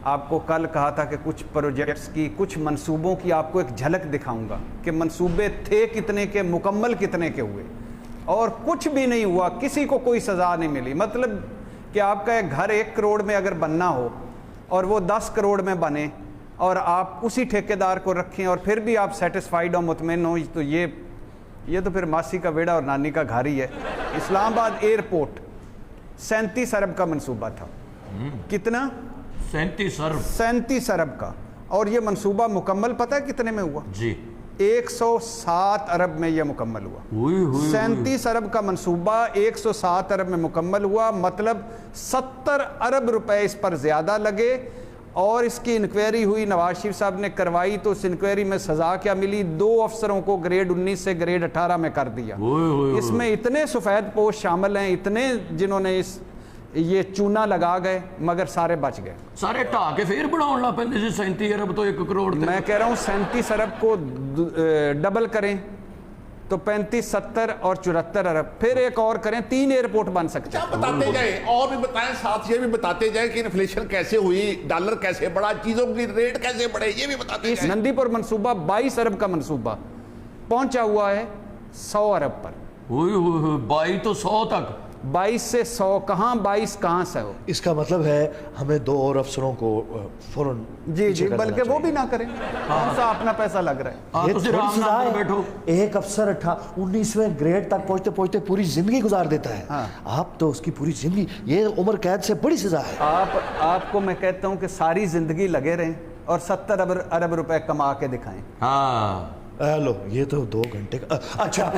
آپ کو کل کہا تھا کہ کچھ پروجیکٹس کی کچھ منصوبوں کی آپ کو ایک جھلک دکھاؤں گا کہ منصوبے تھے کتنے کے، مکمل کتنے کے ہوئے، اور کچھ بھی نہیں ہوا، کسی کو کوئی سزا نہیں ملی۔ مطلب کہ آپ کا ایک گھر 1 کروڑ میں اگر بننا ہو اور وہ 10 کروڑ میں بنے اور آپ اسی ٹھیکیدار کو رکھیں اور پھر بھی آپ سیٹسفائیڈ ہو، مطمئن ہو، تو یہ تو پھر ماسی کا بیڑا اور نانی کا گھر ہی ہے۔ اسلام آباد ایئرپورٹ 37 ارب کا منصوبہ تھا۔ کتنا؟ 37 ارب کا، اور یہ منصوبہ مکمل پتہ ہے کتنے میں ہوا؟ جی 107 ارب میں یہ مکمل ہوا۔ 37 ارب کا منصوبہ 107 ارب میں مکمل ہوا، مطلب 70 ارب روپے اس پر زیادہ لگے، اور اس کی انکوائری ہوئی، نواز شریف صاحب نے کروائی، تو اس انکوائری میں سزا کیا ملی؟ 2 افسروں کو گریڈ 19 سے گریڈ 18 میں کر دیا۔ اس میں اتنے سفید پوش شامل ہیں، اتنے جنہوں نے یہ چونا لگا گئے، مگر سارے بچ گئے۔ سارے ٹھا کے پھر بڑھاؤں لا پہنے سے 37 ارب تو 1 کروڑ تھے۔ میں کہہ رہا ہوں 37 ارب کو ڈبل کریں تو 35، 70 اور 74 ارب، پھر ایک اور کریں، 3 ایئرپورٹ بن سکتے ہیں۔ بتاتے جائیں اور بھی بتائیں، ساتھ یہ بھی بتاتے جائیں کہ انفلیشن کیسے ہوئی، ڈالر کیسے بڑھا، چیزوں کی ریٹ کیسے بڑھے، یہ بھی بتاتے جائیں۔ نندی پور منصوبہ 22 ارب کا منصوبہ پہنچا ہوا ہے 100 ارب پر۔ 22 تو 100 تک، 22 سے 100 کہاں، 22 کہاں سے ہو؟ اس کا مطلب ہے ہمیں 2 اور افسروں کو فوراً جی بلکہ وہ بھی نہ کریں، کون سا اپنا پیسہ لگ رہا ہے۔ یہ تو تھوڑی رام سزا نام ہے۔ پر بیٹھو۔ ایک افسر 19ویں گریڈ تک پہنچتے پہنچتے پوری زندگی گزار دیتا ہے، آپ تو اس کی پوری زندگی، یہ عمر قید سے بڑی سزا ہے۔ آپ کو میں کہتا ہوں کہ ساری زندگی لگے رہیں اور 70 ارب روپے کما کے دکھائیں۔ ہاں لو یہ تو 2 گھنٹے کا، اچھا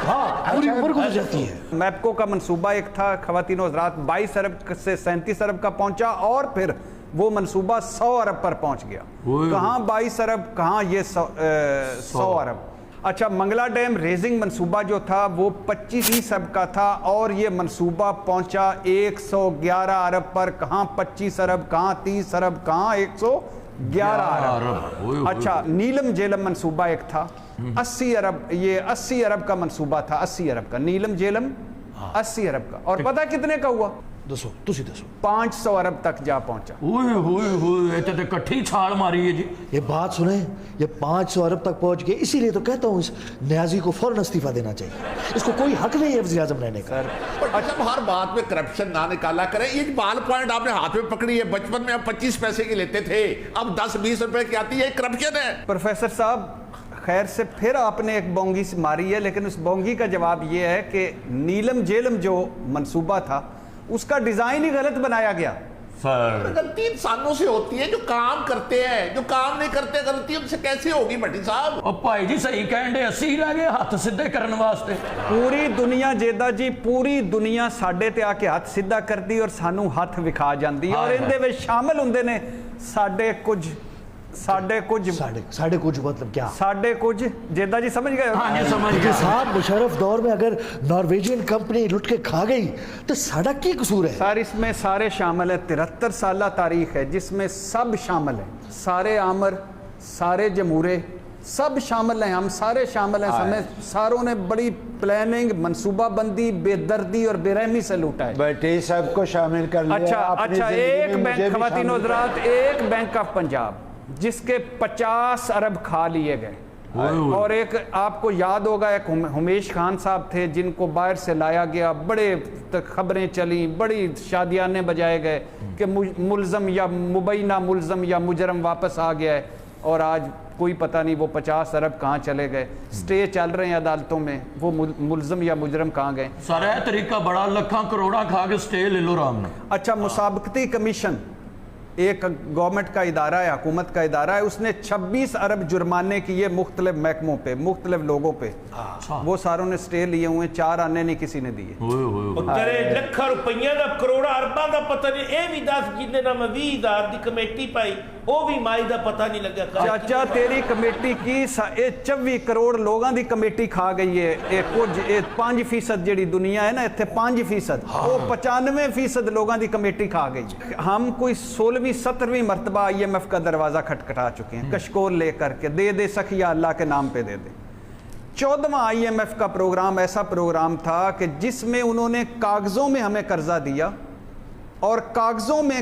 ہاں پوری عمر گزر جاتی ہے۔ میپکو کا منصوبہ ایک تھا خواتین و حضرات، 22 ارب سے 37 ارب کا پہنچا، اور پھر وہ منصوبہ 100 ارب پر پہنچ گیا۔ کہاں 22 ارب، کہاں یہ 100 ارب۔ اچھا منگلا ڈیم ریزنگ منصوبہ جو تھا وہ 25 ارب کا تھا، اور یہ منصوبہ پہنچا 111 ارب پر، کہاں 25 ارب، کہاں 30 ارب، کہاں 111 ارب۔ اچھا نیلم جیلم منصوبہ ایک تھا 80 ارب، یہ 80 ارب کا منصوبہ تھا، 80 ارب کا نیلم جیلم 80 ارب کا، اور پتہ کتنے کا ہوا؟ دسو تسی دسو 500 ارب تک جا پہنچا۔ ایتے تے کٹھی چھاڑ ماری ہے جی۔ یہ بات سنیں، یہ 500 ارب تک پہنچ گئے، اسی لیے تو کہتا ہوں اس نیازی کو فوراً استعفیٰ دینا چاہیے، اس کو کوئی حق نہیں ہے وزیر اعظم رہنے کا۔ جب ہر بات میں کرپشن نہ نکالا کریں، یہ بال پوائنٹ آپ نے ہاتھ میں پکڑی ہے، بچپن میں آپ 25 پیسے کی لیتے تھے، اب 10-20 روپے کی آتی ہے، یہ کرپشن ہے۔ پروفیسر صاحب خیر سے پھر آپ نے ایک بونگی سے ماری ہے، لیکن اس بونگی کا جواب یہ ہے کہ نیلم جیلم جو منصوبہ تھا اس کا ڈیزائن ہی غلط بنایا گیا۔ غلطی انسانوں سے ہوتی ہے جو کام کرتے ہیں، جو کام نہیں کرتے غلطی ان سے کیسے ہوگی بھٹی صاحب؟ اور بھائی جی صحیح کہن دے، 80 لے گئے ہاتھ سدھے کرن واسطے۔ پوری دنیا جیدہ جی، پوری دنیا ساڈے تے آ کے ہاتھ سیدھا کرتی اور سانو ہاتھ وکھا جاندی، اور اندے وچ شامل ہوندے نے ساڈے کچھ مطلب کیا؟ ساڈے کچھ جیدہ جی سمجھ گئے؟ ہاں جی سمجھ گیا صاحب مشرف دور میں اگر نارویجین کمپنی لٹ کے کھا گئی تو ساڈا کی قصور ہے؟ سر اس میں سارے شامل ہیں، 73 سالہ تاریخ ہے جس میں سب شامل ہیں، سارے آمر، سارے جمہورے، سب شامل ہیں، ہم سارے شامل ہیں، ہمیں ساروں نے بڑی پلاننگ، منصوبہ بندی، بے دردی اور بے رحمی سے لوٹا ہے۔ بیٹے سب کو شامل کر لیا۔ اچھا ایک بینک، خواتین و حضرات، ایک بینک آف پنجاب جس کے 50 ارب کھا لیے گئے، اور ایک آپ کو یاد ہوگا ایک ہمیش خان صاحب تھے جن کو باہر سے لایا گیا، بڑے خبریں چلیں، بڑی شادیانے بجائے گئے کہ ملزم یا مبینہ ملزم یا مجرم واپس آ گیا ہے، اور آج کوئی پتہ نہیں وہ 50 ارب کہاں چلے گئے، سٹے چل رہے ہیں عدالتوں میں، وہ ملزم یا مجرم کہاں گئے۔ سارا طریقہ بڑا لکھاں کروڑا کھا کے سٹے لے لو رام نے۔ اچھا مسابقتی کمیشن ایک گورنمنٹ کا ادارہ ہے، حکومت کا ادارہ ہے، اس نے 26 ارب جرمانے کیے مختلف محکموں پہ، مختلف لوگوں پہ، وہ ساروں نے سٹے لیے ہوئے، 4 آنے نہیں کسی نے دیے۔ تیرے لکھاں روپیاں دا کروڑا ارباں دا پتہ نہیں، اے بھی 10 جنہیں نہ میں 20,000 دی کمیٹی پائی، او بھی مائی دا پتہ نہیں لگا۔ چاچا تیری کمیٹی کی 24 کروڑ لوگاں دی کمیٹی کھا گئی ہے، کچھ 5% جڑی دنیا ہے نا اتھے 5%، وہ 95% لوگاں دی کمیٹی کھا گئی۔ ہم کوئی 16ویں-17ویں مرتبہ IMF کا دروازہ کھٹکھٹا چکے ہیں، کشکول لے کر کے، دے سخیا اللہ کے نام پہ دے دے۔ 14واں IMF کا پروگرام ایسا پروگرام تھا کہ جس میں انہوں نے کاغذوں میں ہمیں قرضہ دیا، اور کاغذوں میں